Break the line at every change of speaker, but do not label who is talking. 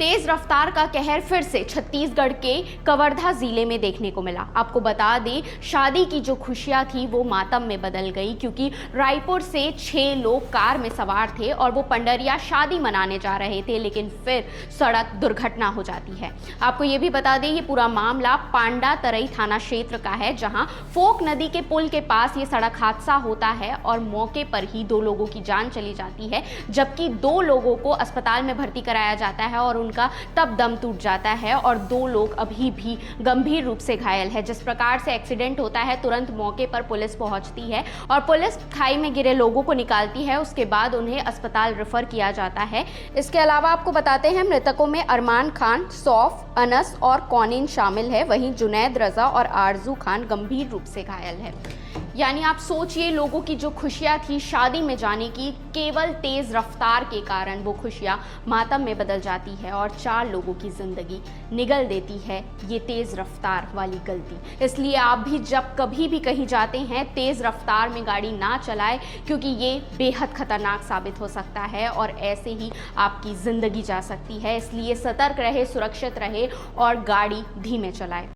तेज रफ्तार का कहर फिर से छत्तीसगढ़ के कवर्धा जिले में देखने को मिला। आपको बता दें, शादी की जो खुशियां थी वो मातम में बदल गई, क्योंकि रायपुर से 6 लोग कार में सवार थे और वो पंडरिया शादी मनाने जा रहे थे, लेकिन फिर सड़क दुर्घटना हो जाती है। आपको ये भी बता दें, ये पूरा मामला पांडा तरई थाना क्षेत्र का है, जहां फोक नदी के पुल के पास ये सड़क हादसा होता है और मौके पर ही 2 लोगों की जान चली जाती है, जबकि 2 लोगों को अस्पताल में भर्ती कराया जाता है और उनका तब दम टूट जाता है और 2 लोग अभी भी गंभीर रूप से घायल है। जिस प्रकार से एक्सीडेंट होता है, तुरंत मौके पर पुलिस पहुंचती है और पुलिस खाई में गिरे लोगों को निकालती है। उसके बाद उन्हें अस्पताल रेफर किया जाता है। इसके अलावा आपको बताते हैं, मृतकों में अरमान खान, सौफ, अनस और कौनिन शामिल है। वहीं जुनैद रजा और आरजू खान गंभीर रूप से घायल है। यानी आप सोचिए, लोगों की जो खुशियां थी शादी में जाने की, केवल तेज रफ्तार के कारण वो खुशियां मातम में बदल जाती है और 4 लोगों की जिंदगी निगल देती है ये तेज रफ्तार वाली गलती। इसलिए आप भी जब कभी भी कहीं जाते हैं, तेज रफ्तार में गाड़ी ना चलाएं, क्योंकि ये बेहद खतरनाक साबित हो सकता है और ऐसे ही आपकी जिंदगी जा सकती है। इसलिए सतर्क रहे, सुरक्षित रहे और गाड़ी धीमे चलाएं।